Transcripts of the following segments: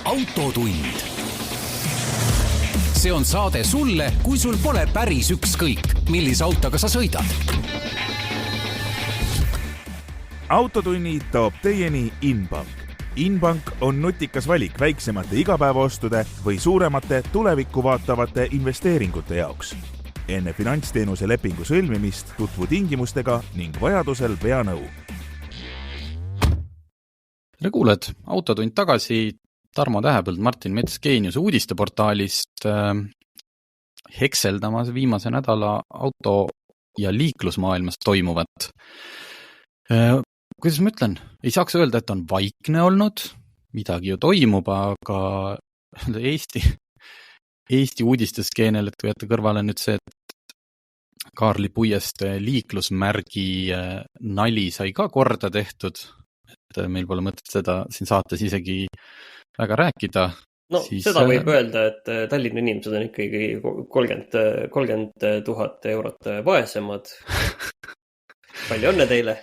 autotund. See on saade sulle, kui sul pole päris ükskõik, millise autoga sa sõidad. Autotunni toob teieni Inbank. Inbank on nutikas valik väiksemate igapäevaostude või suuremate tulevikku vaatavate investeeringute jaoks. Enne finantsteenuse lepingu sõlmimist tutvu tingimustega ning vajadusel pea nõu. Tere kuuled, autotund tagasi, Tarmo Tähepõld, Martin Mets Geeniuse uudisteportaalist hekseldamas viimase nädala auto- ja liiklusmaailmas toimuvat. Kuidas ma ütlen? Ei saaks öelda, et on vaikne olnud, midagi ju toimub, aga Eesti uudisteskeenel, et kui jätta kõrvale nüüd see, et Kaarli Puieste liiklusmärgi nali sai ka korda tehtud, et meil pole mõtet seda siin saates isegi väga rääkida. No siis, seda võib öelda, et Tallinna inimesed on ikkagi 30 000 eurot vaesemad. Palju õnne teile!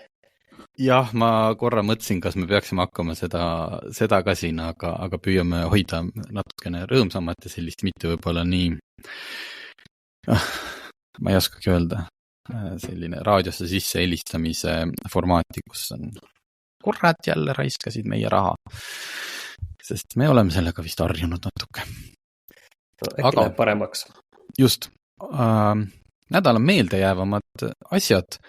Jah, ma korra mõtlesin, kas me peaksime hakkama seda ka siin, aga püüame hoida natukene rõõmsamat ja sellist mitte võib-olla nii, ma ei oskagi öelda, selline raadiosse sisse helistamise formaati, kus on korrad jälle raiskasid meie raha, sest me oleme sellega vist harjunud natuke. Äkki läheb paremaks. Just, nädala meeldejäävamad asjad.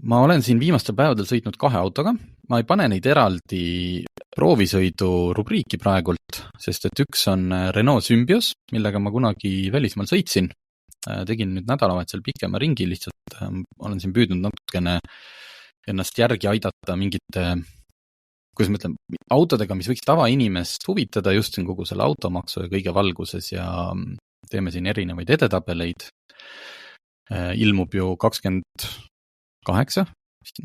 Ma olen siin viimastel päevadel sõitnud 2 autoga. Ma ei pane neid eraldi proovisõidu rubriiki praegult, sest et üks on Renault Symbios, millega ma kunagi välismaal sõitsin. Tegin nüüd nädalavahetusel pikema ringi, lihtsalt olen siin püüdnud natukene ennast järgi aidata mingite, kuidas ma ütlen, autodega, mis võiks tavainimest huvitada just siin kogu selle automaksu ja kõige valguses ja teeme siin erinevaid edetabeleid. Ilmub ju 28,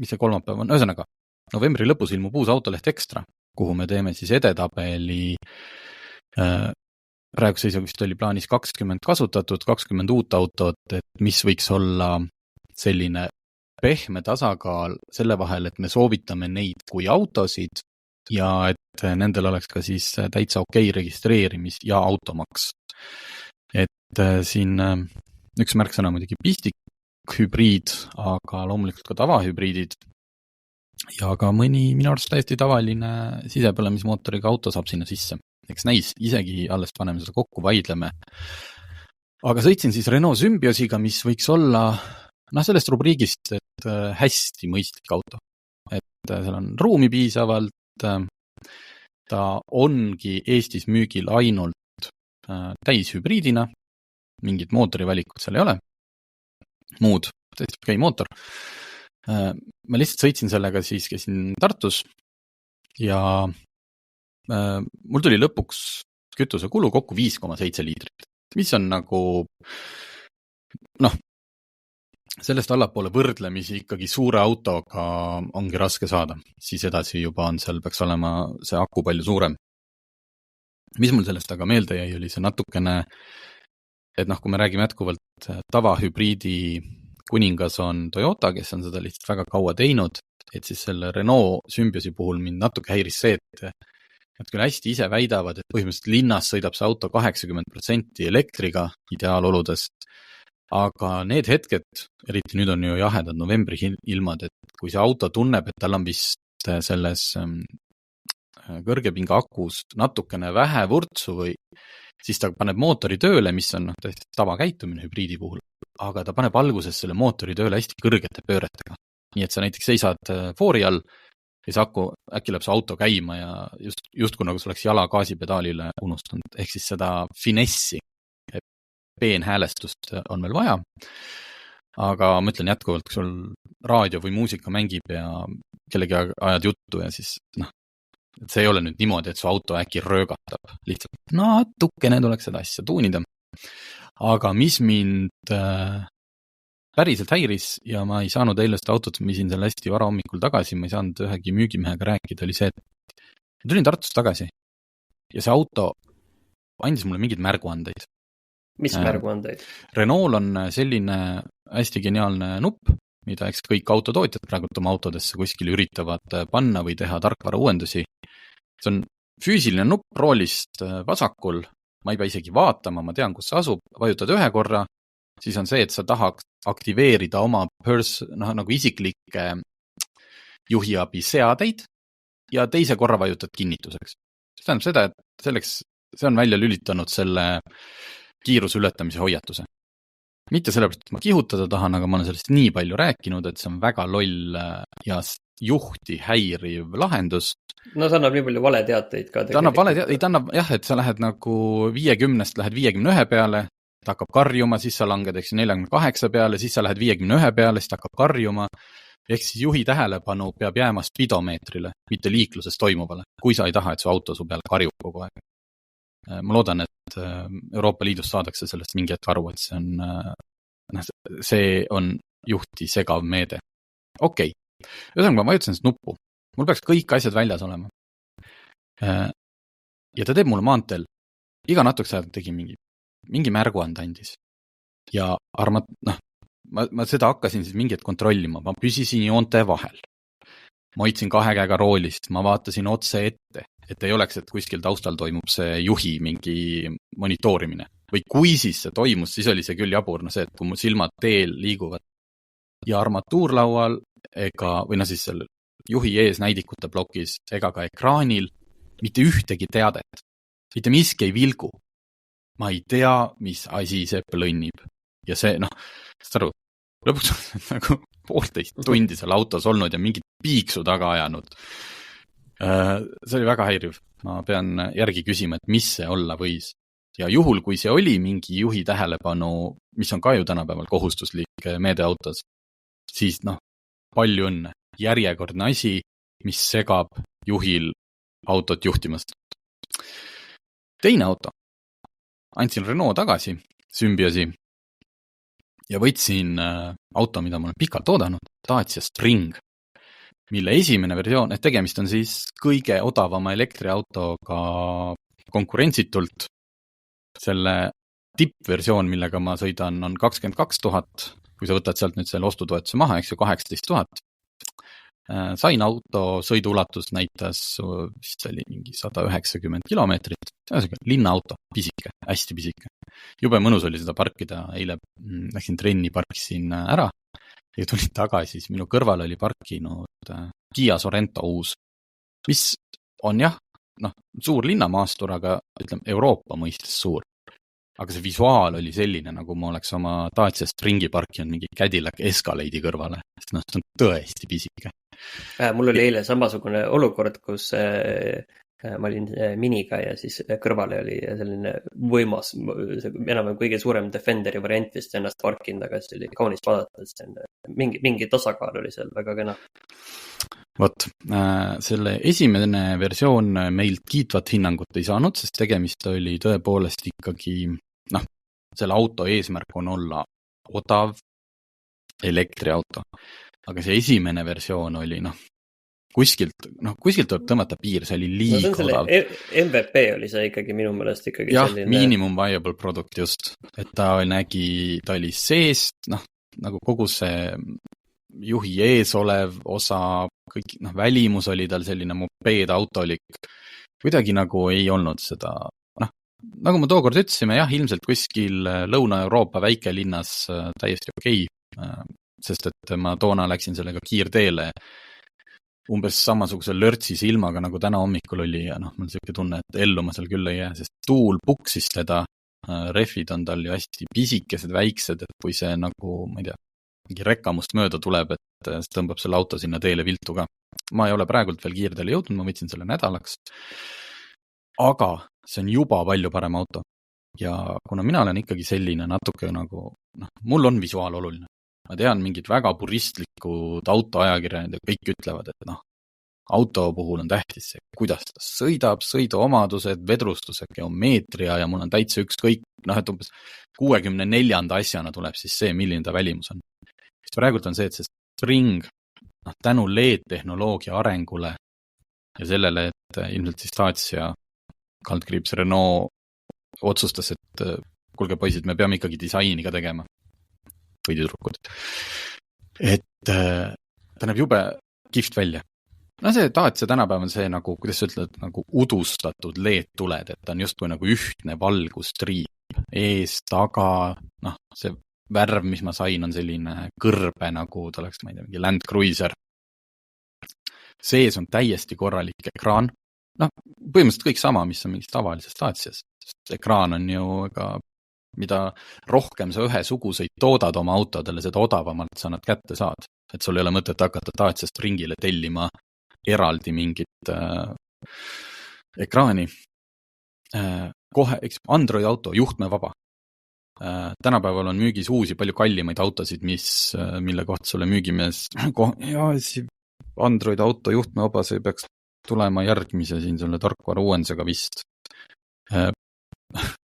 mis see kolmapäev on, ühesõnaga, novembri lõpus ilmub uus autoleht Extra, kuhu me teeme siis edetabeli, praegu seisugust oli plaanis 20 kasutatud, 20 uut autot, et mis võiks olla selline pehme tasakaal selle vahel, et me soovitame neid kui autosid ja et nendel oleks ka siis täitsa okei registreerimis- ja automaks. Et siin üks märksõna muidugi pistikhübriid, aga loomulikult ka tavahübriidid ja ka mõni minu arust täiesti tavaline sisepõlemismootoriga auto saab sinna sisse. Eks näis, isegi alles paneme seda kokku, vaidleme. Aga sõitsin siis Renault Symbiosiga, mis võiks olla sellest rubriigist, et hästi mõistlik auto. Et seal on ruumi piisavalt, ta ongi Eestis müügil ainult täishübriidina, mingid mootorivalikut seal ei ole, muud, täiesti okei mootor. Ma lihtsalt sõitsin sellega siis, käisin Tartus ja mul tuli lõpuks kütuse kulu kokku 5,7 liitrit, mis on nagu, sellest allapoole võrdlemisi ikkagi suure autoga ongi raske saada, siis edasi juba on seal, peaks olema see aku palju suurem. Mis mul sellest aga meelde jäi, oli see natukene, et kui me räägime jätkuvalt tavahübriidi kuningas on Toyota, kes on seda lihtsalt väga kaua teinud, et siis selle Renault Symbiosi puhul mind natuke häiris see, et küll hästi ise väidavad, et põhimõtteliselt linnas sõidab see auto 80% elektriga ideaaloludest, aga need hetked, eriti nüüd on ju jahedad novembri ilmad, et kui see auto tunneb, et tal on vist selles kõrgepinga akus natukene vähe vurtsu või siis ta paneb mootori tööle, mis on täiesti tavakäitumine hübriidi puhul, aga ta paneb alguses selle mootori tööle hästi kõrgete pööretega. Nii et sa näiteks seisad foori all ja see äkki läheb see auto käima ja justku nagu see oleks jala gaasipedaalile unustanud, ehk siis seda finessi, peenhäälestust on veel vaja, aga ma ütlen jätkuvalt, kui sul raadio või muusika mängib ja kellegi ajad juttu ja siis et see ei ole nüüd niimoodi, et su auto äkki röögatab, lihtsalt natukene tuleks seda asja tuunida. Aga mis mind päriselt häiris ja ma ei saanud eile seda autot, ma isin selle hästi vara hommikul tagasi, ma ei saanud ühegi müügimehega rääkida, oli see, et ma tulin Tartust tagasi ja see auto andis mulle mingeid märguandeid. Mis märguandeid? Renault on selline hästi geniaalne nupp, mida eks kõik autotootjad praegult oma autodesse kuskil üritavad panna või teha tarkvara uuendusi. See on füüsiline nupp roolist vasakul, ma ei pea isegi vaatama, ma tean, kus see asub, vajutad ühe korra, siis on see, et sa tahaks aktiveerida oma nagu isiklikke juhiabi seadeid ja teise korra vajutad kinnituseks. See tähendab seda, et see on välja lülitanud selle kiiruse ületamise hoiatuse. Mitte sellepärast, et ma kihutada tahan, aga ma olen sellest nii palju rääkinud, et see on väga loll ja juhti häiriv lahendus. No see annab nii palju valeteateid ka. Ta annab jah, et sa lähed nagu 50-st lähed 51 peale, ta hakkab karjuma, siis sa langed 48 peale, siis sa lähed 51 peale, siis ta hakkab karjuma. Ehk siis juhi tähelepanu peab jääma spidomeetrile, mitte liikluses toimuvale, kui sa ei taha, et su auto su peale karjub kogu aeg. Ma loodan, et Euroopa Liidus saadakse sellest mingi hetk aru, et see on juhti segav meede. Okei. Ühesõnaga, ma vajutasin seda nuppu. Mul peaks kõik asjad väljas olema. Ja ta teeb mulle maanteel. Iga natuke ajal tegi mingi märguand andis. Ja ma seda hakkasin siis mingit kontrollima. Ma püsisin joonte vahel. Ma hoidsin 2 käega roolist. Ma vaatasin otse ette, et ei oleks, et kuskil taustal toimub see juhi mingi monitoorimine. Või kui siis see toimus, siis oli see küll jabur, see, et kui mu silmad teel liiguvad ja armatuurlaual või siis selle juhi ees näidikute plokis ega ka ekraanil mitte ühtegi teadet. Mitte miski ei vilgu. Ma ei tea, mis asi see plõnnib. Ja see, lõpuks on nagu 1,5 tundi seal autos olnud ja mingit piiksu taga ajanud. See oli väga häiriv. Ma pean järgi küsima, et mis see olla võis. Ja juhul, kui see oli mingi juhi tähelepanu, mis on ka ju tänapäeval kohustuslik meede autos, siis palju õnne. Järjekordne asi, mis segab juhil autot juhtimast. Teine auto. Andsin Renault tagasi, Symbiosi, ja võtsin auto, mida ma olen pikalt oodanud, Dacia Spring, mille esimene versioon, et tegemist on siis kõige odavama elektriautoga konkurentsitult. Selle tippversioon, millega ma sõidan, on 22 000, kui sa võtad sealt nüüd selle ostutoetuse maha, 18 000. Sain auto sõiduulatus näitas, vist oli mingi 190 kilomeetrit, linnaauto, pisike, hästi pisike. Jube mõnus oli seda parkida, eile läksin trenni, parkisin ära ja tulin tagasi, siis minu kõrval oli parkinud Kia Sorento uus, mis on jah, suur linnamaastur, aga ütleme Euroopa mõistes suur. Aga see visuaal oli selline, nagu ma oleks oma Dacia Springi parkinud mingi Cadillac Escalade'i kõrvale. See on tõesti pisike. Mul oli eile samasugune olukord, kus ma olin miniga ja siis kõrvale oli selline võimas, enam kõige suurem Defenderi variant vist ennast parkinud, aga see oli kaunis vaadata, et mingi tasakaal oli seal väga kena. Vot, selle esimene versioon meilt kiitvat hinnangut ei saanud, sest tegemist oli tõepoolest ikkagi, selle auto eesmärk on olla odav elektriauto. Aga see esimene versioon oli, kuskilt tuleb tõmmata piir, see oli liiga odav. MVP oli see ikkagi minu meelest ikkagi jah, selline. Minimum viable product just, et ta oli sees, nagu kogu see juhi ees olev osa, kõik, välimus oli tal selline mopeedautolik, kuidagi nagu ei olnud seda, nagu ma tookord ütlesime, jah, ilmselt kuskil Lõuna-Euroopa väikelinnas täiesti okei, sest et ma toona läksin sellega kiirteele umbes samasuguse lörtsi silmaga, nagu täna hommikul oli ja mul selline tunne, et ellu ma seal küll ei jää, sest tuul puksis teda, rehvid on tal ju hästi pisikesed, väiksed, et kui see nagu, ma ei tea, mingi rekkamust mööda tuleb, et tõmbab selle auto sinna teele viltu ka. Ma ei ole praegult veel kiirteele jõudnud, ma võtsin selle nädalaks, aga see on juba palju parem auto. Ja kuna mina olen ikkagi selline natuke nagu, mul on visuaal oluline. Ma tean mingid väga puristlikud autoajakirjad ja kõik ütlevad, et auto puhul on tähtis see, kuidas ta sõidab, sõiduomadused, vedrustuse, geomeetria ja mul on täitsa ükskõik, et umbes 64. asjana tuleb siis see, milline ta välimus on. Sest praegult on see, et see Spring tänu LED-tehnoloogia arengule ja sellele, et ilmselt siis Dacia kaldkriips Renault otsustas, et kuulge poisid, me peame ikkagi disaini ka tegema. Või tüdrukud. Et ta näeb jube kihvt välja. no see Dacia tänapäev on see nagu, kuidas sa ütled, nagu udustatud LED-tuled, et on justkui nagu ühtne valgustriip ees, taga, noh, see värv, mis ma sain, on selline kõrbe, nagu ta oleks, ma ei tea, mingi Land Cruiser. Sees on täiesti korralik ekraan. Noh, põhimõtteliselt kõik sama, mis on mingis tavalises Dacias. Ekraan on ju, mida rohkem sa ühesuguseid toodad oma autodele, seda odavamalt sa nad kätte saad. Et sul ei ole mõtet hakata Daciast ringile tellima eraldi mingit ekraani. Kohe, eks Android auto, juhtme vaba. Tänapäeval on müügis uusi palju kallimaid autosid, mille kohta sulle müügimees Android auto juhtme vaba, see peaks tulema järgmise siin selle tarkvara uuendusega vist.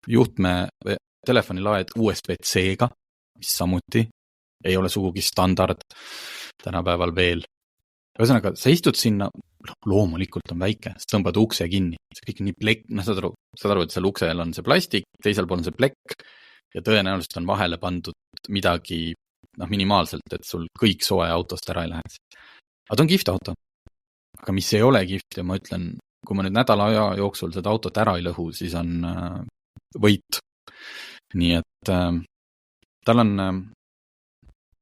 Juhtme telefonilaed USB-C-ga, mis samuti ei ole sugugi standard tänapäeval veel. Ühesõnaga, sa istud sinna, loomulikult on väike, sa tõmbad ukse kinni, see kõik nii plekk, saad aru, et seal uksel on see plastik, teisel pool on see plekk ja tõenäoliselt on vahele pandud midagi minimaalselt, et sul kõik soe autost ära ei läheks. Aga ta on kihvt auto. Aga mis ei ole kihvt ja ma ütlen, kui ma nüüd nädala aja jooksul seda autot ära ei lõhu, siis on võit. Nii et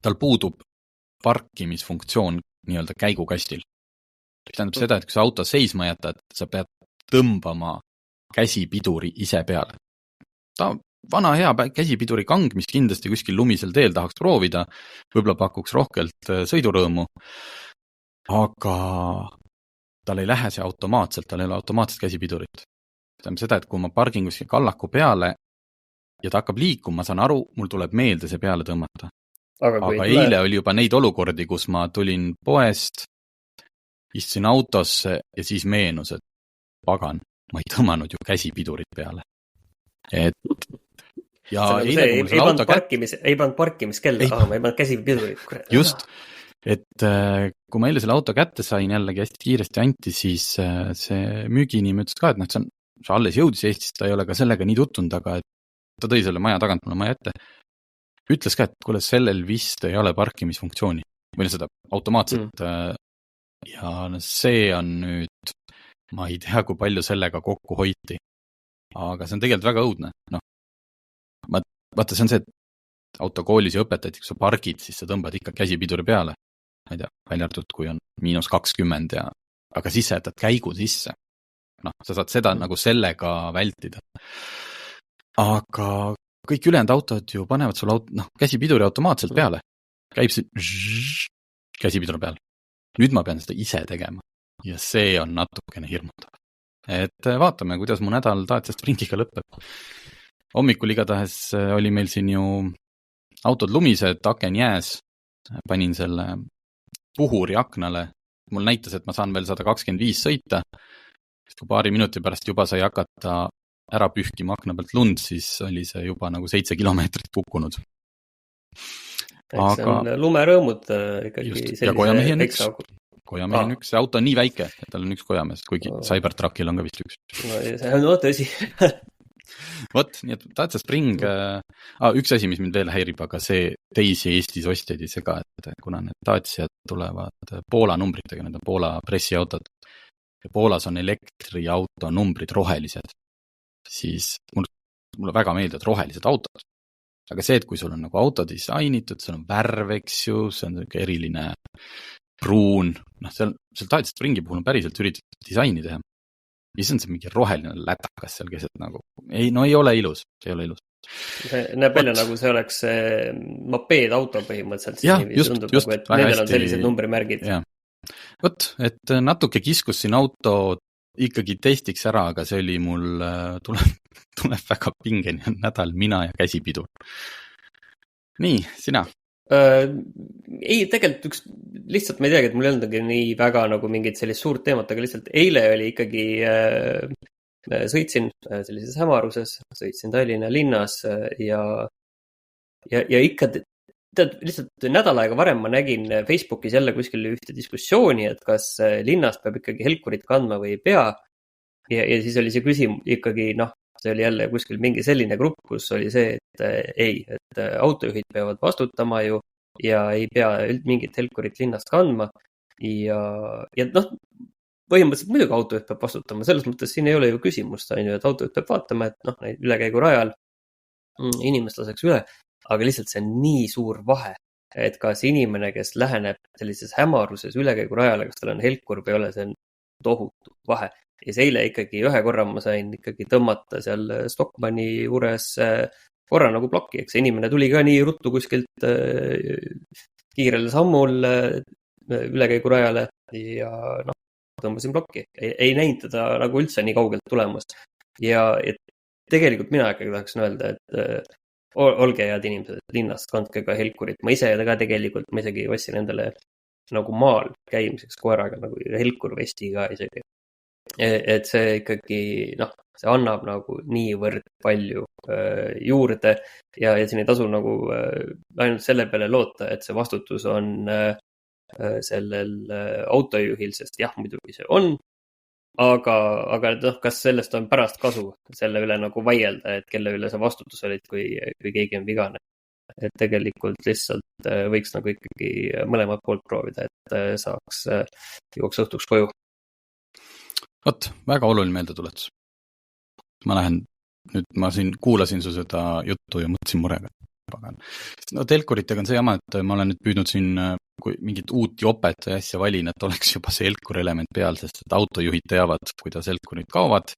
tal puudub parkimisfunktsioon nii-öelda käigukastil. Tähendab seda, et kui sa auto seisma jätad, sa pead tõmbama käsipiduri ise peale. Ta vana hea käsipiduri kang, mis kindlasti kuskil lumisel teel tahaks proovida, võib-olla pakuks rohkelt sõidurõõmu, aga tal ei lähe see automaatselt, tal ei ole automaatset käsipidurit. Tähendab seda, et kui ma pargin kuskil kallaku peale ja ta hakkab liikuma, ma saan aru, mul tuleb meelde see peale tõmmata. Aga eile oli juba neid olukordi, kus ma tulin poest, istusin autosse ja siis meenus, et pagan, ma ei tõmmanud ju käsipidurit peale. Ja eile, ei pannud parkimiskella, ma ei pannud käsipidurit. Just, et kui ma eile selle auto kätte sain jällegi hästi kiiresti anti, siis see müügiinimene ütles ka, et see alles jõudis Eestist, ta ei ole ka sellega nii tuttunud, aga ta tõi selle maja tagant mulle maja ette. Ütles ka, et kuule, sellel vist ei ole parkimisfunktsiooni või seda automaatselt ja see on nüüd, ma ei tea, kui palju sellega kokku hoiti, aga see on tegelikult väga õudne. Vaata, see on see, et autokoolis ja õpetati, kui sa pargid, siis sa tõmbad ikka käsipiduri peale, ma ei tea, välja arvatud, kui on -20 aga siis sa jätad käigu sisse. Sa saad seda nagu sellega vältida. Aga kõik ülejäänud autod ju panevad sul käsipiduri automaatselt peale. Käib see käsipidur peale. Nüüd ma pean seda ise tegema. Ja see on natukene hirmutav. Et vaatame, kuidas mu nädal Daciast ringiga lõpeb. Hommikul igatahes oli meil siin ju autod lumised, aken jääs. Panin selle puhuri aknale. Mul näitas, et ma saan veel 125 sõita. Kui paari minuti pärast juba sai hakata ära pühkima akna pealt lund, siis oli see juba nagu 7 kilomeetrit kukkunud. Aga see on lumerõõmud ikkagi just, ja kojamehi on üks. See auto on nii väike, et tal on üks kojamees, kuigi Cybertruckil on ka vist üks. See on tõsi. Vot, nii et Dacia Spring, üks asi, mis mind veel häirib, aga see teisi Eestis ostjaid ei sega, et kuna need Daciad tulevad Poola numbritega, need on Poola pressiautod, ja Poolas on elektriauto numbrid rohelised, siis mulle väga meeldivad rohelised autod. Aga see, et kui sul on nagu auto disainitud, sul on värv, eks ju, see on eriline pruun, seal Dacia Springi puhul on päriselt üritatud disaini teha. Mis on see mingi roheline lätakas seal keset nagu? Ei ole ilus, see ei ole ilus. See näeb välja nagu see oleks mopeed auto põhimõtteliselt. Ja, just, et nendel on sellised numbrimärgid. Ja. Vot, et natuke kiskus siin auto ikkagi testiks ära, aga see oli mul, tuleb väga pingeni nädal, mina ja käsipidur. Nii, sina? Ei, tegelikult lihtsalt ma ei teagi, et mul ei olnud nii väga nagu mingit sellist suurt teemat, aga lihtsalt eile oli ikkagi sõitsin sellises hämaruses, sõitsin Tallinna linnas ja ikka lihtsalt nädal aega varem ma nägin Facebookis jälle kuskil ühte diskussiooni, et kas linnas peab ikkagi helkurit kandma või ei pea. Ja siis oli see küsimus ikkagi, see oli jälle kuskil mingi selline grupp, kus oli see, et autojuhid peavad vastutama ju ja ei pea mingit helkurit linnast kandma. ja noh, põhimõtteliselt muidugi autojuht peab vastutama, selles mõttes siin ei ole ju küsimust, et autojuht peab vaatama, et noh, neid ülekäigurajal inimest laseks üle, aga lihtsalt see on nii suur vahe, et kas inimene, kes läheneb sellises hämaruses ülekäigurajale, kas tal on helkur või ei ole, see on tohutu vahe. Ja see eile ikkagi ühe korra ma sain ikkagi tõmmata seal Stockmanni juures korra nagu plokki, eks inimene tuli ka nii ruttu kuskilt kiirel sammul ülekäigurajale ja noh, tõmbasin plokki. Ei näinud teda nagu üldse nii kaugelt tulemas. Ja tegelikult mina ikkagi tahaksin öelda, et olge head inimesed, linnast kandke ka helkurit. Ma ise ka tegelikult, ma isegi vassin endale nagu maal käimiseks koeraga nagu helkurvesti ka isegi. Et see ikkagi, noh, see annab nagu niivõrd palju juurde ja siin ei tasu nagu ainult selle peale loota, et see vastutus on sellel autojuhil, sest jah, muidugi see on, aga noh, kas sellest on pärast kasu selle üle nagu vaielda, et kelle üle sa vastutus olid, kui keegi on vigane. Et tegelikult lihtsalt võiks nagu ikkagi mõlemad poolt proovida, et saaks jooks õhtuks koju. Vot, väga oluline meeldetuletus. Ma lähen, nüüd ma siin kuulasin su seda juttu ja mõtlesin murega. No telkuritega on see jama, et ma olen nüüd püüdnud siin, kui mingit uut jopet või asja valin, et oleks juba see helkur element peal, sest et autojuhid teavad, kuidas helkurid kaovad.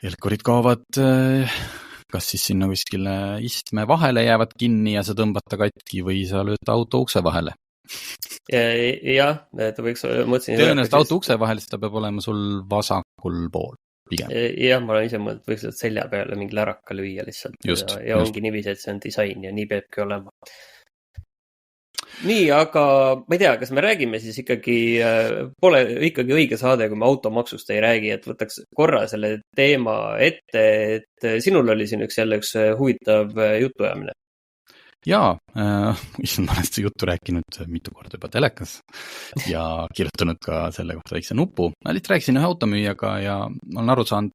Helkurid kaovad kas siis sinna kuskile istme vahele jäävad kinni ja sa tõmbad ta katki või sa lööd auto ukse vahele. Jah, ta võiks mõtlesin... Tõenäoliselt auto ukse vahel, siis ta peab olema sul vasakul pool pigem. Jah, ma olen ise mõelnud, võiks selja peale mingi läraka lüüa lihtsalt. Ja ongi niiviisi, et see on disain ja nii peabki olema. Nii, aga ma ei tea, kas me räägime siis ikkagi, pole ikkagi õige saade, kui me automaksust ei räägi, et võtaks korra selle teema ette, et sinul oli siin üks huvitav jutuajamine. Jaa, ma olen seda juttu rääkinud mitu korda juba telekas ja kirjutanud ka selle kohta väikse nupu. Ma rääkisin ühe automüüjaga ja ma olen aru saanud,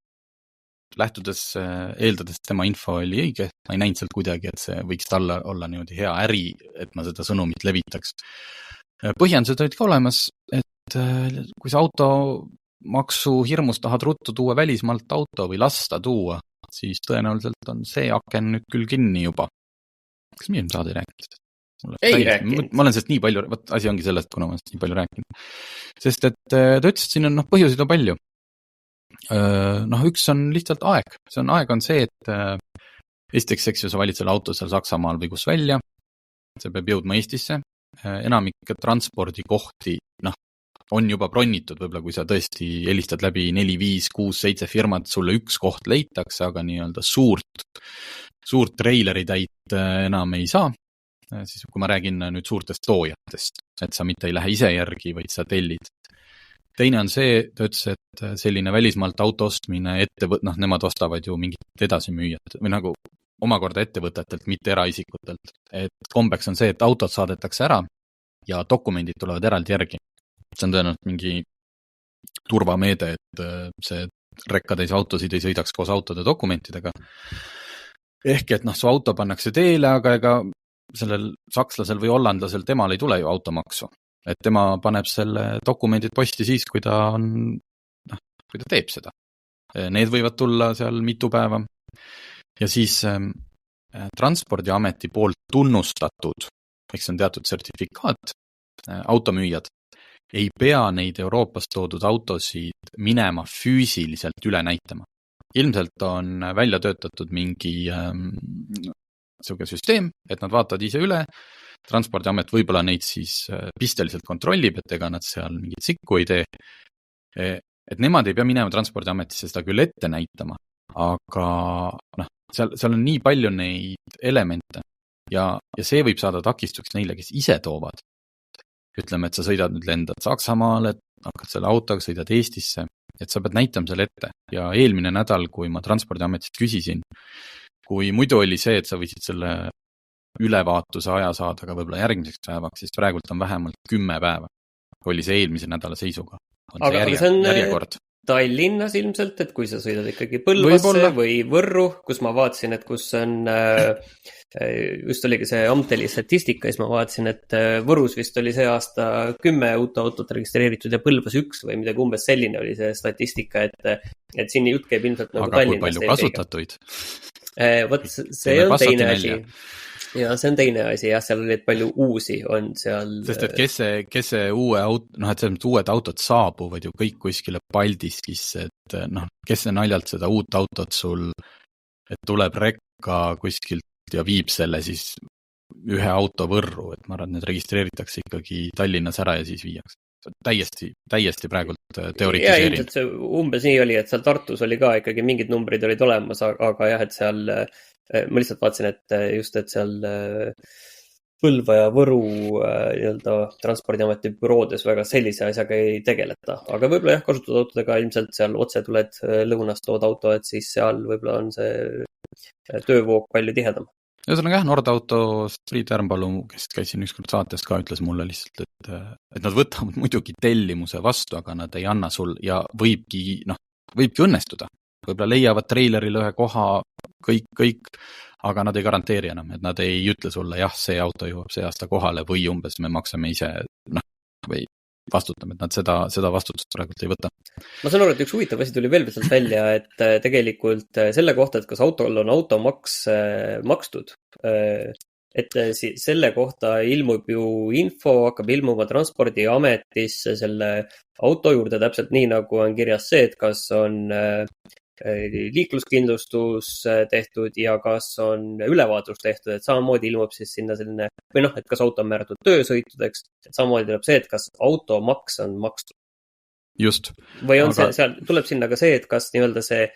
lähtudes eeldades tema info oli õige. Ma ei näinud sealt kuidagi, et see võiks talle olla niimoodi hea äri, et ma seda sõnumit levitaks. Põhjendused olid ka olemas, et kui sa automaksu hirmus tahad ruttu tuua välismaalt auto või lasta tuua, siis tõenäoliselt on see aken nüüd küll kinni juba. Kas me saada ei rääkinud? Ei rääkinud. Ma olen sellest nii palju, asi ongi sellest, kuna ma olen nii palju rääkinud. Sest et ta ütles, et siin on põhjuseid on palju. Üks on lihtsalt aeg. Aeg on see, et esiteks, eks ju, sa valid selle auto seal Saksamaal või kus välja. See peab jõudma Eestisse. Enamik transpordikohti on juba bronnitud, võib-olla kui sa tõesti helistad läbi 4, 5, 6, 7 firmat, sulle üks koht leitakse, aga nii-öelda suurt traileri täit enam ei saa. Siis kui ma räägin nüüd suurtest toojatest, et sa mitte ei lähe ise järgi, vaid sa tellid. Teine on see, ta ütles, et selline välismaalt auto ostmine nemad ostavad ju mingit edasimüüjat või nagu omakorda ettevõtetelt, mitte eraisikutelt. Et kombeks on see, et autod saadetakse ära ja dokumendid tulevad eraldi järgi. See on tõenäoliselt mingi turvameede, et see rekkatäis autosid ei sõidaks koos autode dokumentidega. Ehk, et su auto pannakse teele, aga ega sellel sakslasel või hollandlasel temal ei tule ju automaksu. Et tema paneb selle dokumendid posti siis, kui ta teeb seda. Need võivad tulla seal mitu päeva. Ja siis Transpordiameti poolt tunnustatud, eks on teatud sertifikaat, automüüjad ei pea neid Euroopast toodud autosid minema füüsiliselt üle näitama. Ilmselt on välja töötatud mingi süsteem, et nad vaatavad ise üle. Transpordiamet võib-olla neid siis pisteliselt kontrollib, et ega nad seal mingit sikku ei tee. Et nemad ei pea minema Transpordiametisse seda küll ette näitama, aga seal on nii palju neid elemente ja see võib saada takistuks neile, kes ise toovad. Ütleme, et sa sõidad nüüd lendad Saksamaale, hakkad selle autoga, sõidad Eestisse, et sa pead näitama selle ette. Ja eelmine nädal, kui ma Transpordiametist küsisin, kui muidu oli see, et sa võisid selle ülevaatuse aja saada ka võib-olla järgmiseks päevaks, siis praegult on vähemalt 10 päeva. Oli see eelmise nädala seisuga. Aga see on järjekord. Tallinnas ilmselt, et kui sa sõidad ikkagi Põlvasse või Võrru, kus ma vaatasin, et kus on just oligi see Amteli statistika, siis ma vaatasin, et Võrus vist oli see aasta 10 uut autot registreeritud ja Põlvas 1 või midagi umbes selline oli see statistika, et siin jutt käib ilmselt nagu aga Tallinnast. Aga kui palju kasutatuid? Vot see on teine asi. Ja see on teine asi, jah, seal oli palju uusi on seal. Sest et kes see uue auto, et selles mõttes uued autod saabuvad ju kõik kuskile Paldiskisse, et kes see naljalt seda uut autot sul, et tuleb rekka kuskilt ja viib selle siis ühe auto Võrru, et ma arvan, et need registreeritakse ikkagi Tallinnas ära ja siis viiakse. Täiesti praegult teoritiseerin. Ja ilmselt see umbes nii oli, et seal Tartus oli ka ikkagi mingid numbrid olid olemas, aga jah, et seal ma lihtsalt vaatasin, et just, et seal Põlva ja Võru transpordiameti büroodes väga sellise asjaga ei tegeleta. Aga võib-olla jah, kasutatud autodega ilmselt seal otse tuled lõunast tood auto, et siis seal võib-olla on see töövoog palju tihedam. Ühesõnaga jah, Nordauto Priit Järmpalu, kes käisin ükskord saates ka, ütles mulle lihtsalt, et nad võtavad muidugi tellimuse vastu, aga nad ei anna sul ja võibki õnnestuda. Võib-olla leiavad treilerile ühe koha, kõik, aga nad ei garanteeri enam, et nad ei ütle sulle, jah, see auto jõuab see aasta kohale või umbes me maksame ise, või vastutame, et nad seda vastutust praegult ei võta. Ma saan aru, et üks huvitav asi tuli veel sealt välja, et tegelikult selle kohta, et kas autol on automaks makstud, et selle kohta ilmub ju info, hakkab ilmuma Transpordiametisse selle auto juurde täpselt nii, nagu on kirjas see, et kas on liikluskindlustus tehtud ja kas on ülevaatus tehtud, et samamoodi ilmub siis sinna selline, või et kas auto on määratud töösõitudeks, et samamoodi tuleb see, et kas automaks on makstud. Just. Või on seal tuleb sinna ka see, et kas nii-öelda see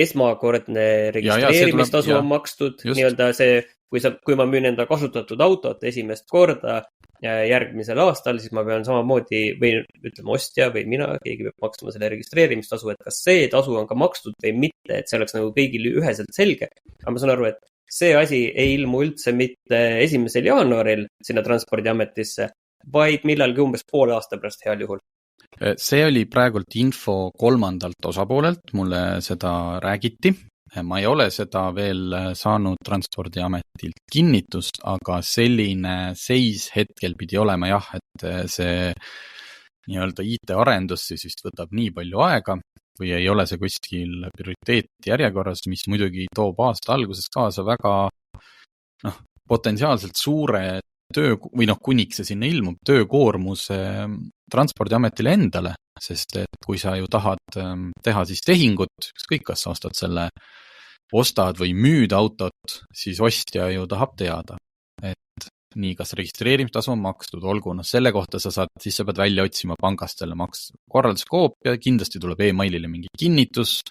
esmakordne registreerimistasu on makstud, nii-öelda see, kui ma müün enda kasutatud autot esimest korda järgmisel aastal, siis ma pean samamoodi, või ütleme ostja või mina, keegi peab maksma selle registreerimistasu, et kas see tasu on ka makstud või mitte, et see oleks nagu kõigil üheselt selge. Aga ma saan aru, et see asi ei ilmu üldse mitte 1. jaanuaril sinna Transpordiametisse, vaid millalgi umbes poole aasta pärast heal juhul. See oli praegult info 3. osapoolelt, mulle seda räägiti. Ma ei ole seda veel saanud Transpordiametilt kinnitust, aga selline seis hetkel pidi olema jah, et see nii-öelda IT-arendus siis vist võtab nii palju aega või ei ole see kuskil prioriteet järjekorras, mis muidugi toob aasta alguses kaasa väga potentsiaalselt suure töö, või kuniks see sinna ilmub, töökoormus Transpordiametile endale, sest et kui sa ju tahad teha siis tehingut, ükskõik kas sa ostad või müüd autot, siis ostja ju tahab teada, et nii, kas registreerimistasu on makstud, olgu, selle kohta sa pead välja otsima pangast selle korralduskoopia, kindlasti tuleb e-mailile mingi kinnitus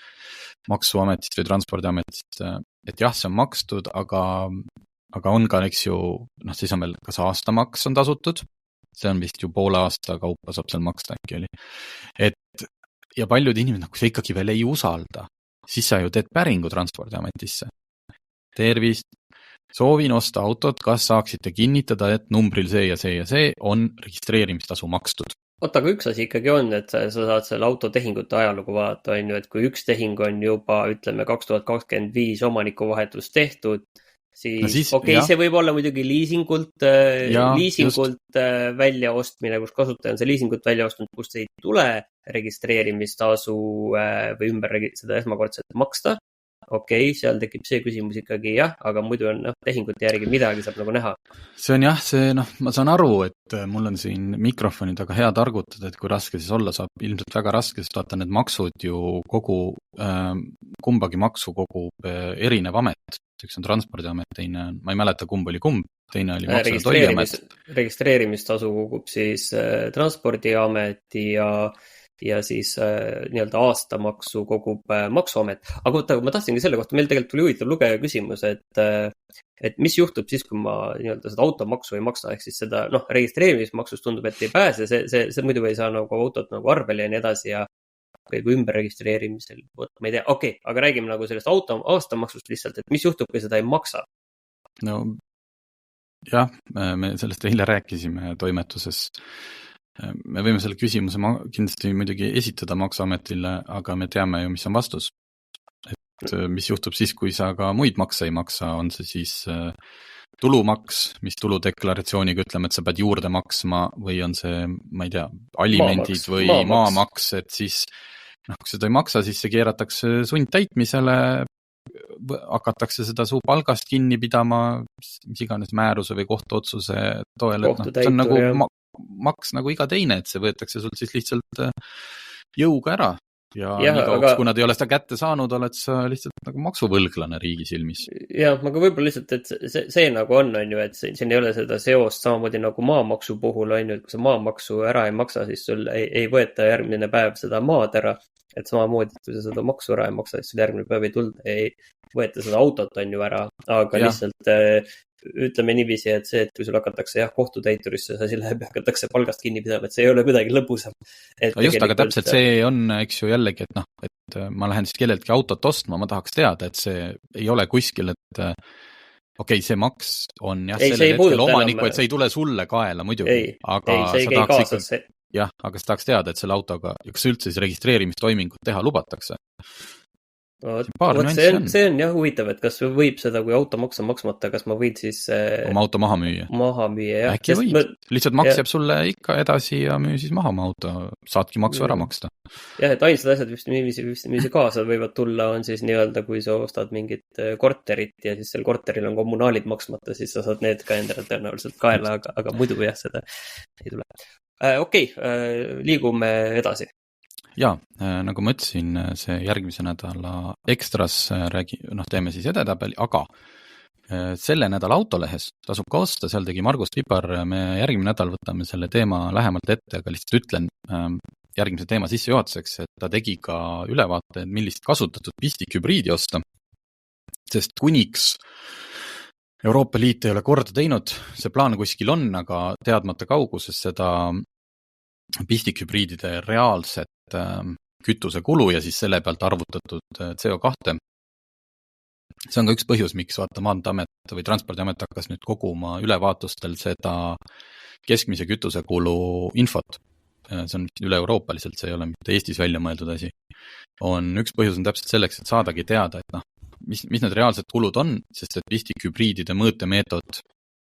Maksuametist või Transpordiametist, et jah, see on makstud, aga on ka, eks ju, siis on veel kas aastamaks on tasutud, see on vist ju poole aasta kaupa saab seal maksta äkki oli. Ja paljud inimesed, kui sa ikkagi veel ei usalda, siis sa ju teed päringu Transpordiametisse. Tervist, soovin osta autot, kas saaksite kinnitada, et numbril see ja see ja see on registreerimistasu makstud. Oota, aga üks asi ikkagi on, et sa saad selle autotehingute ajalugu vaadata, on ju, et kui üks tehing on juba, ütleme, 2025 omanikuvahetus tehtud, siis see võib olla muidugi liisingult väljaostmine, kus kasutaja on see liisingult välja ostnud, kust ei tule registreerimistasu või ümber seda esmakordselt maksta. Seal tekib see küsimus ikkagi jah, aga muidu on tehingute järgi midagi saab nagu näha. See on jah, ma saan aru, et mul on siin mikrofonid väga hea targutada, et kui raske siis olla saab, ilmselt väga raske, sest vaata need maksud ju kumbagi maksu kogub erinev amet. Üks on Transpordiamet, teine on, ma ei mäleta kumb oli kumb, teine oli Maksu- ja Tolliamet. Registreerimistasu kogub siis Transpordiameti ja siis nii-öelda aastamaksu kogub Maksuamet. Aga ma tahtsingi selle kohta, meil tegelikult tuli huvitav lugeja küsimus, et mis juhtub siis, kui ma nii-öelda seda automaksu ei maksa, ehk siis seda registreerimismaksust tundub, et ei pääse, see muidu ei saa nagu autot nagu arvele ja nii edasi ja kui ümber registreerimisel, ma ei tea, aga räägime nagu sellest aastamaksust lihtsalt, et mis juhtub, kui seda ei maksa? No jah, me sellest eile rääkisime toimetuses. Me võime selle küsimuse kindlasti muidugi esitada Maksuametile, aga me teame ju, mis on vastus. mis juhtub siis, kui sa ka muid makse ei maksa, on see siis tulumaks, mis tuludeklaratsiooniga ütleme, et sa pead juurde maksma või on see, ma ei tea, alimendid või maamaks, et siis kui seda ei maksa, siis see keeratakse sundtäitmisele, hakatakse seda su palgast kinni pidama, mis iganes määruse või kohtuotsuse toel, et see on nagu maks nagu iga teine, et see võetakse sul siis lihtsalt jõuga ära. Ja nii kauks, kui nad ei ole seda kätte saanud, oled sa lihtsalt nagu maksuvõlglane riigi silmis. Jah, aga võib-olla lihtsalt, et see nagu on ju, et siin ei ole seda seost samamoodi nagu maamaksu puhul on ju, et kui sa maamaksu ära ei maksa, siis sul ei võeta järgmine päev seda maad ära, et samamoodi, et kui sa seda maksu ära ei maksa, siis sul järgmine päev ei võeta seda autot on ju ära, aga lihtsalt ütleme niiviisi, et see, et kui sul hakatakse kohtutäiturisse, sa sille hakatakse palgast kinni pidama, et see ei ole kuidagi lõbusam. Just, aga täpselt see on, eks ju jällegi, et ma lähen siis kelleltki autot ostma, ma tahaks teada, et see ei ole kuskil, et okei, see maks on sellel hetkel omaniku, et see ei tule sulle kaela muidugi, aga sa tahaks teada, et selle autoga, kas üldse siis registreerimistoimingut teha lubatakse. See on jah huvitav, et kas võib seda, kui automaks on maksmata, kas ma võid siis oma auto maha müüa, jah. Äkki võid, lihtsalt maks jääb sulle ikka edasi ja müü siis maha oma auto, saadki maksu ära maksta. Jah, et ainsad asjad mis kaasa võivad tulla on siis nii-öelda, kui sa ostad mingit korterit ja siis sel korteril on kommunaalid maksmata, siis sa saad need ka endale tõenäoliselt kaela, aga muidu jah, seda ei tule. Okei, liigume edasi. Ja, nagu ma ütlesin, see järgmise nädala ekstras teeme siis edetabeli, aga selle nädala autolehes tasub ka osta, seal tegi Margus Pipar, me järgmine nädal võtame selle teema lähemalt ette, aga lihtsalt ütlen järgmise teema sissejuhatuseks, et ta tegi ka ülevaate, millist kasutatud pistikhübriidi osta, sest kuniks Euroopa Liit ei ole korda teinud, see plaan kuskil on, aga teadmata kauguses seda pistikhübriidide reaalset kütusekulu ja siis selle pealt arvutatud CO2. See on ka üks põhjus, miks Maanteeamet või Transpordiamet hakkas nüüd koguma ülevaatustel seda keskmise kütusekulu infot. See on üle-euroopaliselt, see ei ole mitte Eestis välja mõeldud asi. Üks põhjus on täpselt selleks, et saadagi teada, et mis need reaalsed kulud on, sest et pistikhübriidide mõõtemeetod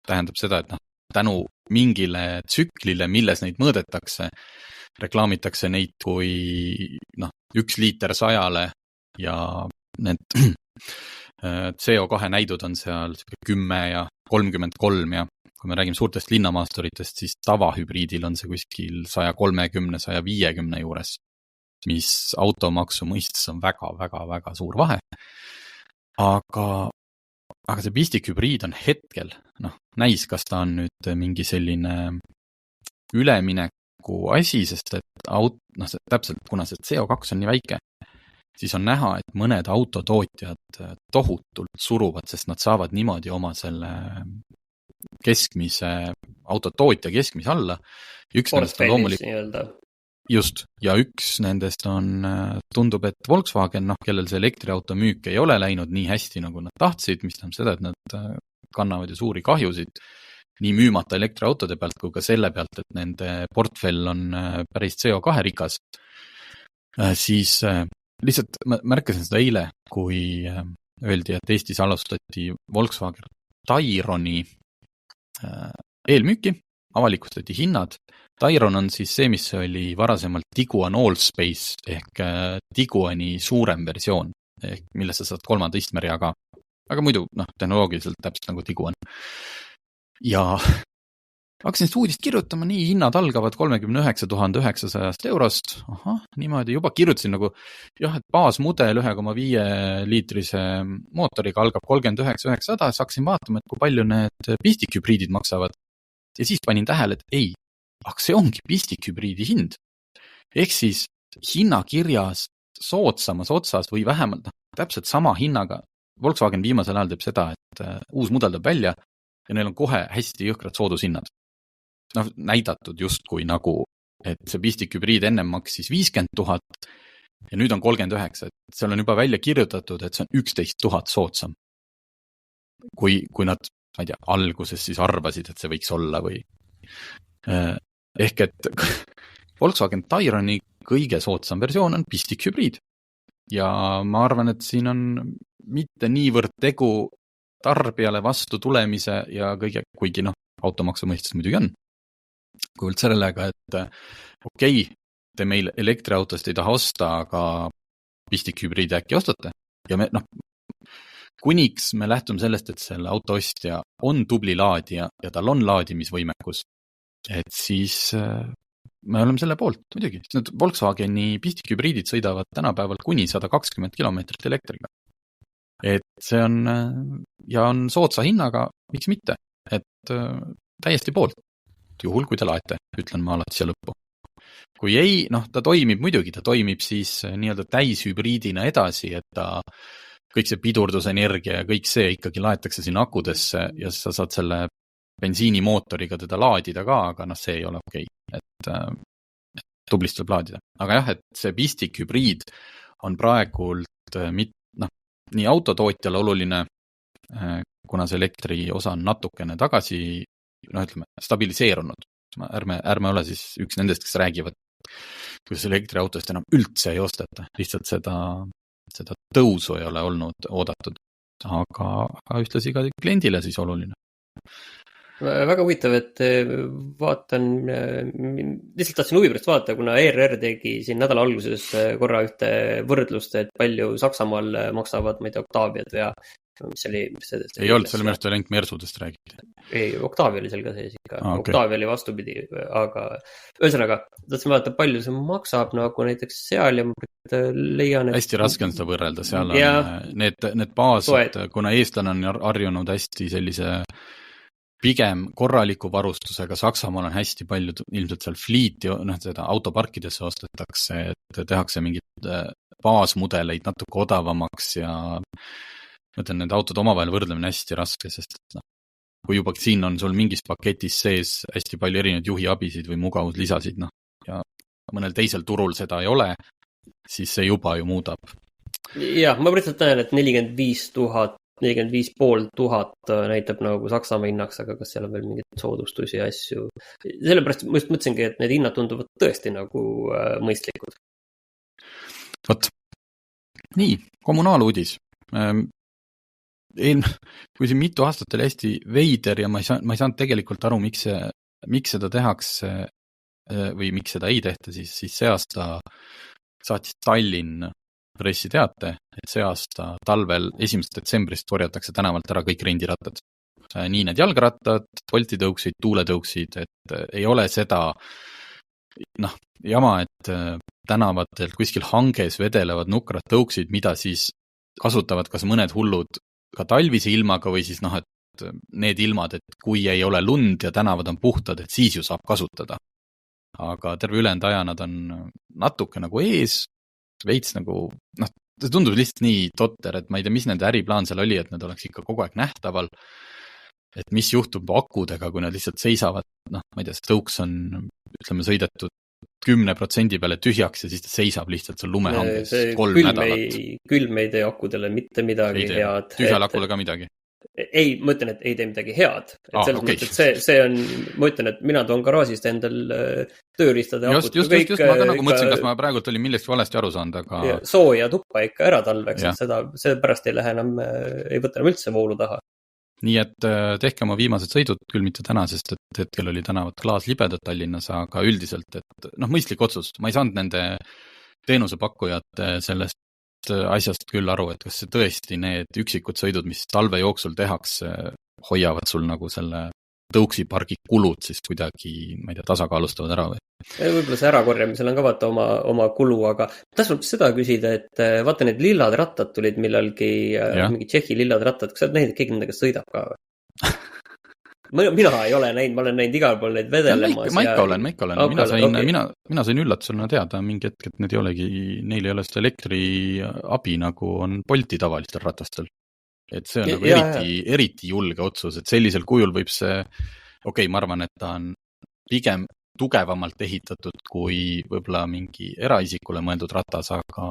tähendab seda, et tänu mingile tsüklile, milles neid mõõdetakse, reklaamitakse neid kui 1 liiter 100-le ja need CO2 näidud on seal 10 ja 33 ja kui me räägime suurtest linnamaasturitest, siis tavahübriidil on see kuskil 130-150 juures, mis automaksu mõistes on väga suur vahe. Aga see pistikhübriid on hetkel, näis, kas ta on nüüd mingi selline ülemineku asi, sest et täpselt, kuna see CO2 on nii väike, siis on näha, et mõned autotootjad tohutult suruvad, sest nad saavad niimoodi oma selle keskmise, autotootja keskmise alla. Üks nendest on loomulikult just, ja üks nendest tundub, et Volkswagen, kellel see elektriauto müük ei ole läinud nii hästi, nagu nad tahtsid, mis tähendab seda, et nad kannavad ju suuri kahjusid nii müümata elektriautode pealt kui ka selle pealt, et nende portfell on päris CO2 rikas. Siis lihtsalt ma märkasin seda eile, kui öeldi, et Eestis alustati Volkswagen Taironi eelmüüki, avalikustati hinnad. Tairon on siis see, mis oli varasemalt Tiguan Allspace ehk Tiguani suurem versioon, millest sa saad 3. istmereaga, aga muidu tehnoloogiliselt täpselt nagu Tiguan. Ja hakkasin seda uudist kirjutama, nii hinnad algavad 39 900 eurost. Niimoodi juba kirjutasin et baasmudel 1,5 liitrise mootoriga algab 39 900, siis hakkasin vaatama, et kui palju need pistikhübriidid maksavad. Ja siis panin tähele, et ei, aga see ongi pistikhübriidi hind. Ehk siis hinnakirjas soodsamas otsas või vähemalt täpselt sama hinnaga. Volkswagen viimasel ajal teeb seda, et uus mudel tuleb välja ja neil on kohe hästi jõhkrad soodushinnad. Näidatud justkui et see pistikhübriid ennem maksis 50 000 ja nüüd on 39. Seal on juba välja kirjutatud, et see on 11 000 soodsam. Kui nad, ma ei tea, alguses siis arvasid, et see võiks olla või ehk et Volkswagen Taironi kõige soodsam versioon on pistikhübriid. ja ma arvan, et siin on mitte niivõrd tegu tarbijale vastu tulemise ja kõige, kuigi automaksu mõistes muidugi on, kuivõrd sellega, et okei, te meil elektriautost ei taha osta, aga pistikhübriidi äkki ostate ja me, kuniks me lähtume sellest, et selle auto ostja on tubli laadija ja tal on laadimisvõimekus, et siis me oleme selle poolt muidugi. Need Volkswageni pistikhübriidid sõidavad tänapäeval kuni 120 kilomeetrit elektriga. Et see on, ja on soodsa hinnaga, miks mitte, et täiesti poolt. Juhul, kui te laete, ütlen ma alati siia lõppu. Kui ei, ta toimib muidugi, ta toimib siis nii-öelda täishübriidina edasi, et ta kõik see pidurdusenergia ja kõik see ikkagi laetakse sinna akudesse ja sa saad selle bensiinimootoriga teda laadida ka, aga see ei ole okei. Et tublist tuleb laadida. Aga jah, et see pistikhübriid on praegult nii autotootjale oluline, kuna see elektri osa on natukene tagasi, ütleme, stabiliseerunud. Ärme ole siis üks nendest, kes räägivad, kuidas elektriautost enam üldse ei osteta. Lihtsalt seda tõusu ei ole olnud oodatud. Aga ühtlasi ka kliendile siis oluline. Väga huvitav, et vaatan, lihtsalt tahtsin huvi pärast vaadata, kuna ERR tegi siin nädala alguses korra ühte võrdlust, et palju Saksamaal maksavad, ma ei tea, Octaviad ja mis oli... Ei olnud, selle määrast oli ainult Mersudest räägiti. Ei, Octavia oli seal ka sees ikka. Okay. Octavia oli vastupidi, aga ühesõnaga, tahtsin vaadata, palju see maksab nagu näiteks seal ja ma leian, et... Hästi raske on seda võrrelda, seal on need baased, kuna eestlane on harjunud hästi sellise pigem korraliku varustusega, Saksamaal on hästi palju ilmselt seal fliiti, seda autoparkidesse ostetakse, et tehakse mingid baasmudeleid natuke odavamaks ja mõtlen, need autod omavahel võrdlemine hästi raske, sest kui juba siin on sul mingis paketis sees hästi palju erinevaid juhiabisid või mugavuslisasid, ja mõnel teisel turul seda ei ole, siis see juba ju muudab. Jah, ma lihtsalt näen, et 45,500 näitab nagu Saksamaa hinnaks, aga kas seal on veel mingid soodustusi ja asju. Sellepärast ma just mõtlesingi, et need hinnad tunduvad tõesti nagu mõistlikud. Vot, nii, kommunaaluudis. Kui siin mitu aastat oli hästi veider ja ma ei saanud tegelikult aru, miks seda tehakse või miks seda ei tehta, siis see aasta saatis Tallinn pressiteate, et see aasta talvel 1. detsembrist korjatakse tänavalt ära kõik rendirattad. Nii need jalgrattad, voltitõuksid, tuuletõuksid, et ei ole seda jama, et tänavatelt kuskil hanges vedelevad nukrad tõuksid, mida siis kasutavad kas mõned hullud ka talvise ilmaga või siis et need ilmad, et kui ei ole lund ja tänavad on puhtad, et siis ju saab kasutada. Aga terve ülejäänud aja nad on natuke nagu ees, veits nagu, see tundub lihtsalt nii totter, et ma ei tea, mis nende äriplaan seal oli, et nad oleks ikka kogu aeg nähtaval, et mis juhtub akudega, kui nad lihtsalt seisavad, ma ei tea, see tõuks on, ütleme, sõidetud 10% peale tühjaks ja siis ta seisab lihtsalt seal lumehanges 3 nädalat. Külm ei tee akudele mitte midagi head. Tühjal akule ka midagi? Ei, ma ütlen, et ei tee midagi head. See on, ma ütlen, et mina toon garaažist endal tööriistade akut. Just, ma ka nagu mõtlesin, kas ma praegult olin millestki valesti aru saanud, aga... Sooja tuppa ikka ära talveks, et seda pärast ei lähe enam, ei võta enam üldse voolu taha. Nii et tehke oma viimased sõidud, küll mitte täna, sest et hetkel oli tänavat klaaslibedad Tallinnas, aga üldiselt, et mõistlik otsus. Ma ei saanud nende teenusepakkujate sellest asjast küll aru, et kas see tõesti need üksikud sõidud, mis talve jooksul tehakse, hoiavad sul nagu selle tõuksipargi kulud siis kuidagi, ma ei tea, tasakaalustavad ära või? Võib-olla see ärakorjamisel on ka vaata oma kulu, aga tahtsin seda küsida, et vaata need lillad rattad tulid millalgi, mingi Tšehhi lillad rattad, kas sa oled näinud, et keegi nendega sõidab ka või? Mina ei ole näinud, ma olen näinud igal pool neid vedelemas. Ma ikka olen. Mina sain üllatusena teada mingi hetk, et need ei olegi, neil ei ole seda elektriabi nagu on Bolti tavalistel ratastel. Et see on nagu eriti julge otsus, et sellisel kujul võib see, ma arvan, et ta on pigem tugevamalt ehitatud kui võib-olla mingi eraisikule mõeldud ratas, aga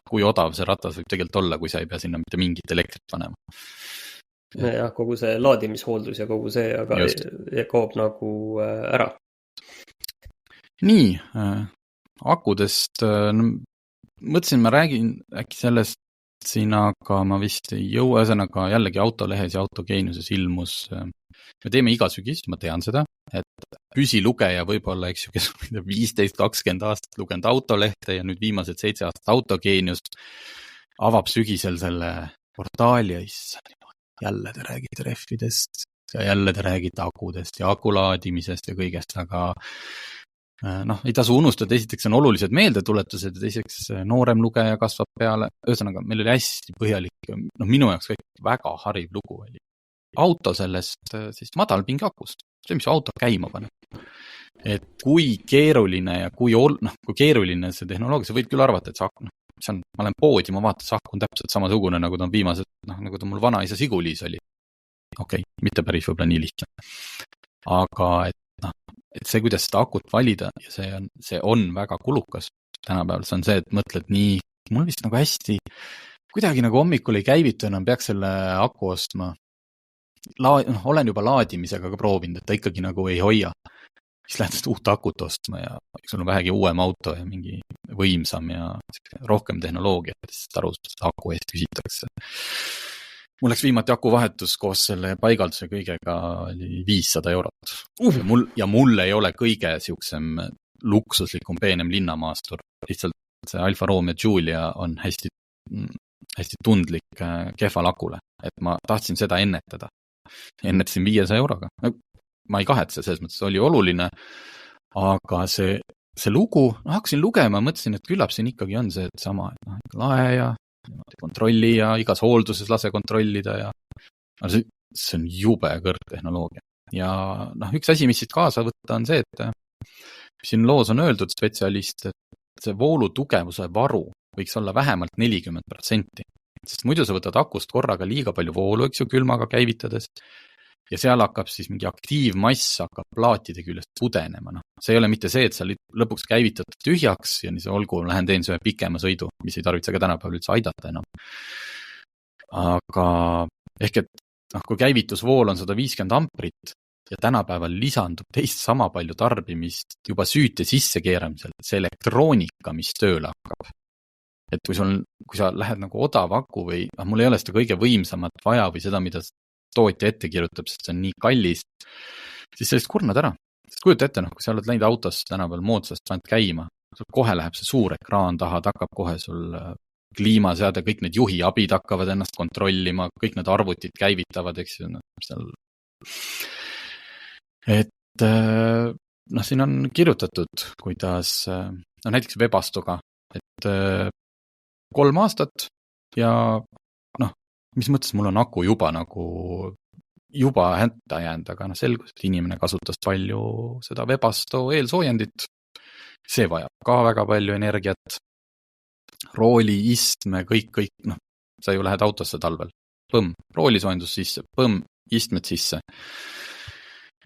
kui odav see ratas võib tegelikult olla, kui sa ei pea sinna mitte mingit elektrit panema. Jah, kogu see laadimishooldus ja kogu see, aga kaob nagu ära. Nii, akudest mõtlesin, ma räägin äkki sellest siin, aga ma vist ei jõua, ühesõnaga jällegi Autolehes ja Autogeeniuses ilmus, me teeme iga sügis, ma tean seda, et püsilugeja võib-olla, eks ju, kes on 15-20 aastat lugenud Autolehte ja nüüd viimased 7 aastat Autogeeniust, avab sügisel selle portaali ja jälle te räägite rehvidest ja jälle te räägite akudest ja akulaadimisest ja kõigest, aga ei tasu unustada, esiteks on olulised meeldetuletused ja teiseks noorem lugeja kasvab peale, ühesõnaga meil oli hästi põhjalik, minu jaoks kõik väga hariv lugu oli. Auto sellest siis madalpingeakust, see, mis auto käima paneb. Et kui keeruline ja kui keeruline see tehnoloogia, sa võid küll arvata, et ma olen poodi, ma vaatan, see akku on täpselt samasugune, nagu ta on viimased, nagu ta mul vanaisa Siguliis oli. Okei, mitte päris võib-olla nii lihtne. Aga et see, kuidas seda akut valida ja see on väga kulukas tänapäeval, see on see, et mõtled nii, mul vist nagu hästi, kuidagi nagu hommikul ei käivitu enam, peaks selle aku ostma. Olen juba laadimisega ka proovinud, et ta ikkagi nagu ei hoia. Siis lähed uut akut ostma ja sul on vähegi uuem auto ja mingi võimsam ja rohkem tehnoloogia, et aru aku eest küsitakse. Mul läks viimati aku vahetus koos selle paigalduse kõigega 500 eurot. Ja mul ei ole kõige siuksem luksuslikum peenem linnamaastur. Lihtsalt see Alfa Romeo Giulia on hästi, hästi tundlik kehval akule. Et ma tahtsin seda ennetada. Ennetasin 500 euroga. Ma ei kahetse, selles mõttes oli oluline, aga see lugu, hakkasin lugema, mõtlesin, et küllap siin ikkagi on see sama, et lae ja kontrolli ja igas hoolduses lase kontrollida ja see on jube kõrgtehnoloogia. Ja üks asi, mis siit kaasa võtta on see, et siin loos on öeldud spetsialist, et see voolu tugevuse varu võiks olla vähemalt 40%. Sest muidu sa võtad akust korraga liiga palju voolu, eks ju, külmaga käivitades ja seal hakkab siis mingi aktiivmass hakkab plaatide küljest pudenema. See ei ole mitte see, et sa lõpuks käivitad tühjaks ja nii see olgu, lähen teen selle pikema sõidu, mis ei tarvitse ka tänapäeval üldse aidata enam. Aga ehk et kui käivitusvool on 150 amprit ja tänapäeval lisandub teist sama palju tarbimist juba süüte sisse keeramisel, see elektroonika, mis tööle hakkab. Et kui sa lähed nagu odav aku või mul ei ole seda kõige võimsamat vaja või seda, mida tootja ette kirjutab, sest see on nii kallis, siis sellest kurnad ära. Sest kujuta ette, kui sa oled läinud autos tänapäeval moodsast paned käima, kohe läheb see suur ekraan taha, hakkab kohe sul kliimaseade, kõik need juhiabid hakkavad ennast kontrollima, kõik need arvutid käivitavad, eks ju, seal. Et siin on kirjutatud, kuidas näiteks Webastoga, et 3 aastat ja mis mõttes mul on aku juba hänta jäänud, aga selgus, et inimene kasutas palju seda Webasto eelsoojendit. See vajab ka väga palju energiat. Rooli, istme, kõik, sa ju lähed autosse talvel. Põmm, roolisoojendus sisse, põmm, istmed sisse.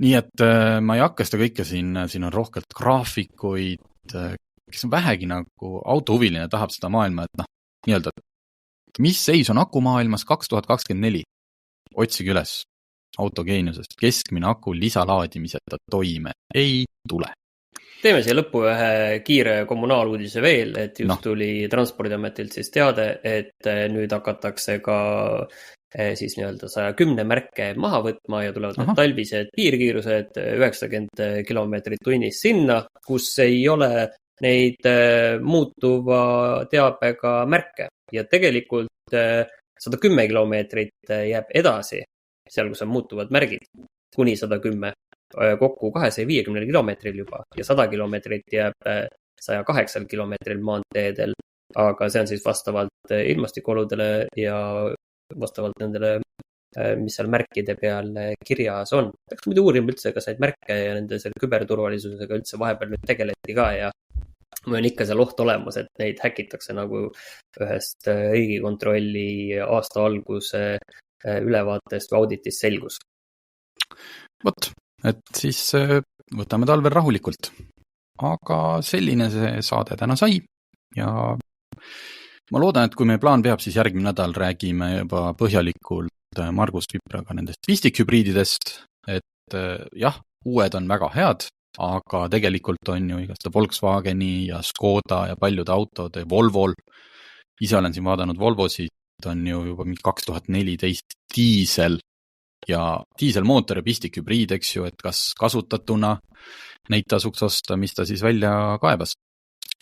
Nii et ma ei hakka seda kõike siin on rohkelt graafikuid, kes on vähegi nagu autohuviline tahab seda maailma, et nii-öelda mis seis on akumaailmas 2024? Otsige üles Autogeeniusest. Keskmine aku lisalaadimiseta toime ei tule. Teeme siia lõppu ühe kiire kommunaaluudise veel, et just tuli Transpordiametilt siis teade, et nüüd hakatakse ka siis nii-öelda 110 märke maha võtma ja tulevad need talvised piirkiirused 90 kilomeetrit tunnis sinna, kus ei ole neid muutuva teabega märke. Ja tegelikult 110 kilomeetrit jääb edasi, seal kus on muutuvad märgid, kuni 110, kokku 250 kilomeetril juba ja 100 kilomeetrit jääb 108 kilomeetril maanteedel, aga see on siis vastavalt ilmastikuoludele ja vastavalt nendele, mis seal märkide peal kirjas on. Peaks muidu uurima üldse, kas neid märke ja nende selle küberturvalisusega üldse vahepeal nüüd tegeleti ka ja või on ikka seal oht olemas, et neid häkitakse nagu ühest Riigikontrolli aasta alguse ülevaatest või auditist selgus. Vot, et siis võtame talvel rahulikult. Aga selline see saade täna sai ja ma loodan, et kui meie plaan peab, siis järgmine nädal räägime juba põhjalikult Margus Pipraga nendest vistikhübriididest, et jah, uued on väga head, aga tegelikult on ju igast Volkswageni ja Škoda ja paljude autode, Volvol, ise olen siin vaadanud Volvosid, on ju juba 2014 diisel ja diiselmootor ja pistikhübriid, eks ju, et kas kasutatuna neid tasuks osta, mis ta siis välja kaebas.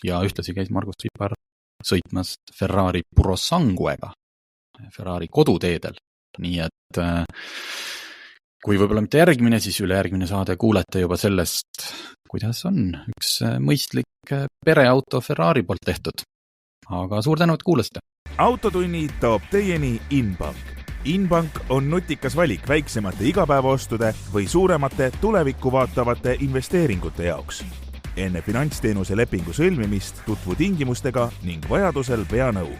Ja ühtlasi käis Margus Tripar sõitmas Ferrari Purosanguega, Ferrari koduteedel. Nii et kui võib-olla mitte järgmine, siis ülejärgmine saade kuulete juba sellest, kuidas on üks mõistlik pereauto Ferrari poolt tehtud. Aga suur tänu, et kuulasite! Autotunni toob teieni Inbank. Inbank on nutikas valik väiksemate igapäevaostude või suuremate tulevikku vaatavate investeeringute jaoks. Enne finantsteenuse lepingu sõlmimist tutvu tingimustega ning vajadusel pea nõu.